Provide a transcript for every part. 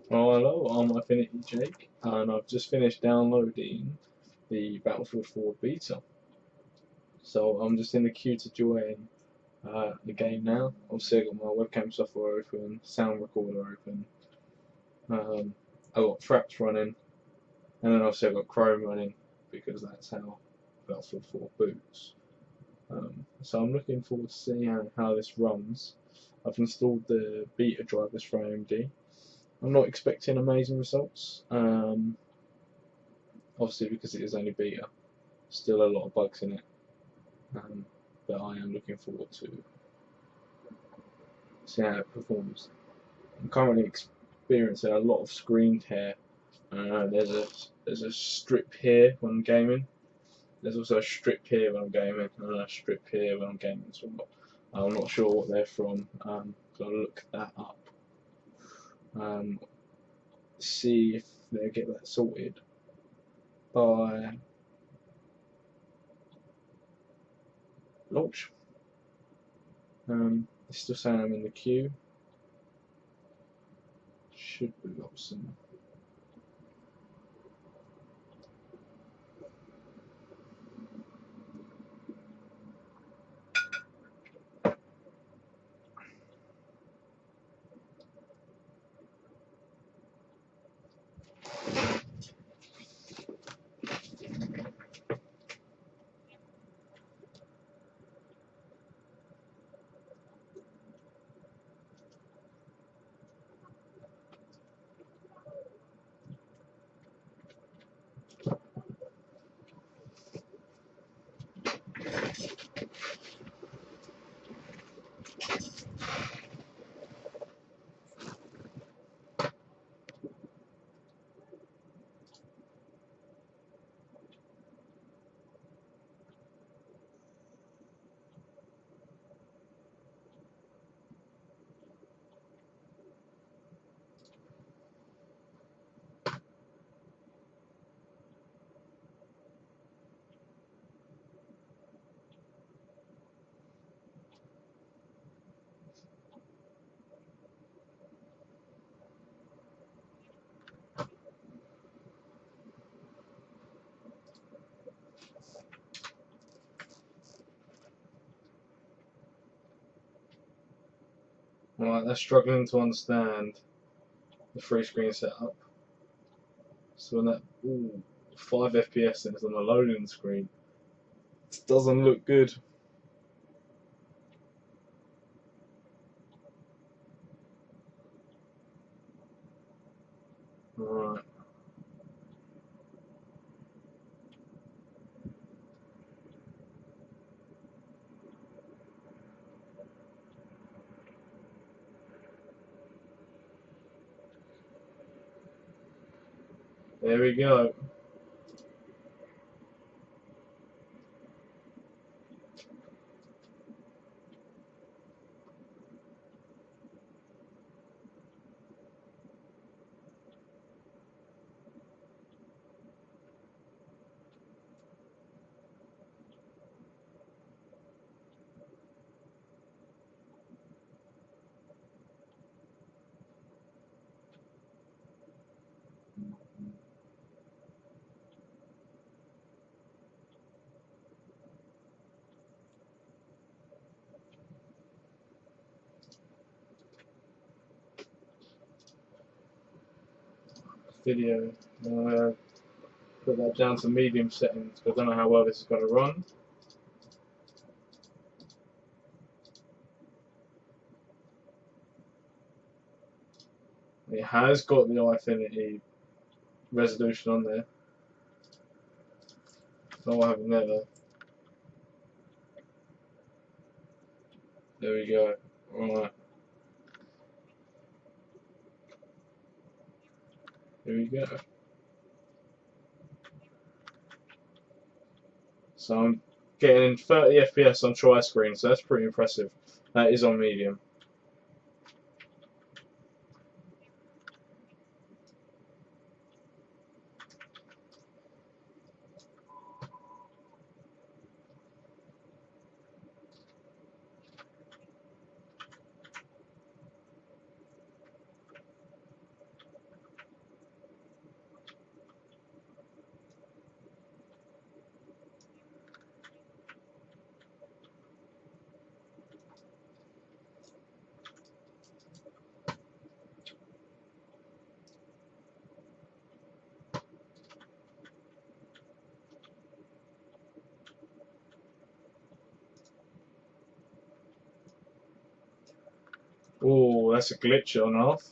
Oh, hello, I'm eyefinity Jake, and I've just finished downloading the Battlefield 4 beta. So I'm just in the queue to join the game now. Obviously, I've got my webcam software open, sound recorder open. I've got Fraps running, and then obviously I've got Chrome running because that's how Battlefield 4 boots. So I'm looking forward to seeing how this runs. I've installed the beta drivers for AMD. I'm not expecting amazing results, obviously because it is only beta. Still a lot of bugs in it, but I am looking forward to see how it performs. I'm currently experiencing a lot of screen tear. There's a strip here when I'm gaming. There's also a strip here when I'm gaming, and a strip here when I'm gaming as well. I'm not sure what they're from. Gotta look that up. See if they get that sorted by launch. It's still saying I'm in the queue. Should be up soon. Right, they're struggling to understand the free screen setup. So when that 5 FPS is on the loading screen, it doesn't look good. Right. There we go. Video. Put that down to medium settings because I don't know how well this is going to run. It has got the eyefinity resolution on there. No, I haven't never. There we go. Alright. Here we go. So I'm getting 30 FPS on tri-screen, so that's pretty impressive. That is on medium. Oh, that's a glitch on off.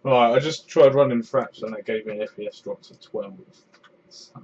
Right, I just tried running fraps and that gave me an FPS drop to 12. So.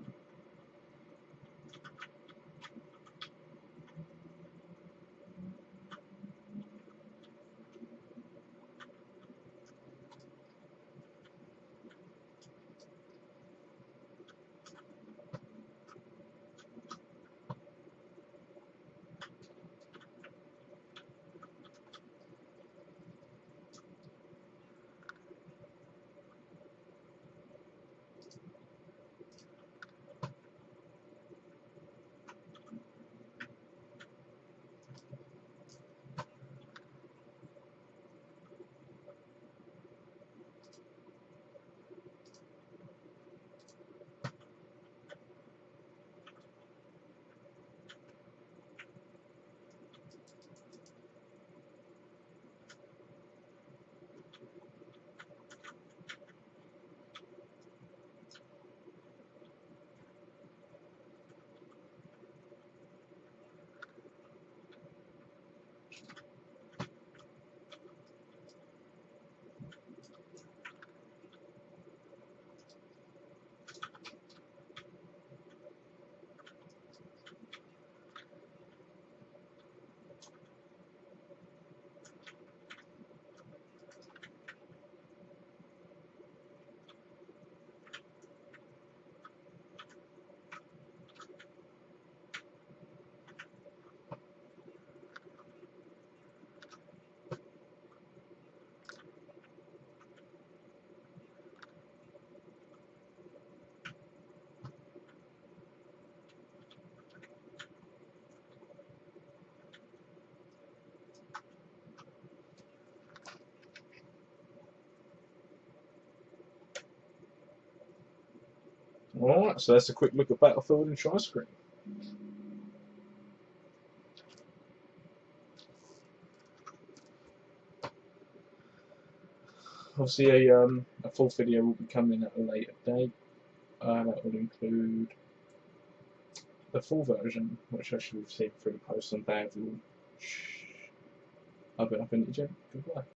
Alright, so that's a quick look at Battlefield and Tri-Screen. Obviously, a full video will be coming at a later date. That will include the full version, which I should have seen through the post on Battlefield. I've been up in the gym. Goodbye.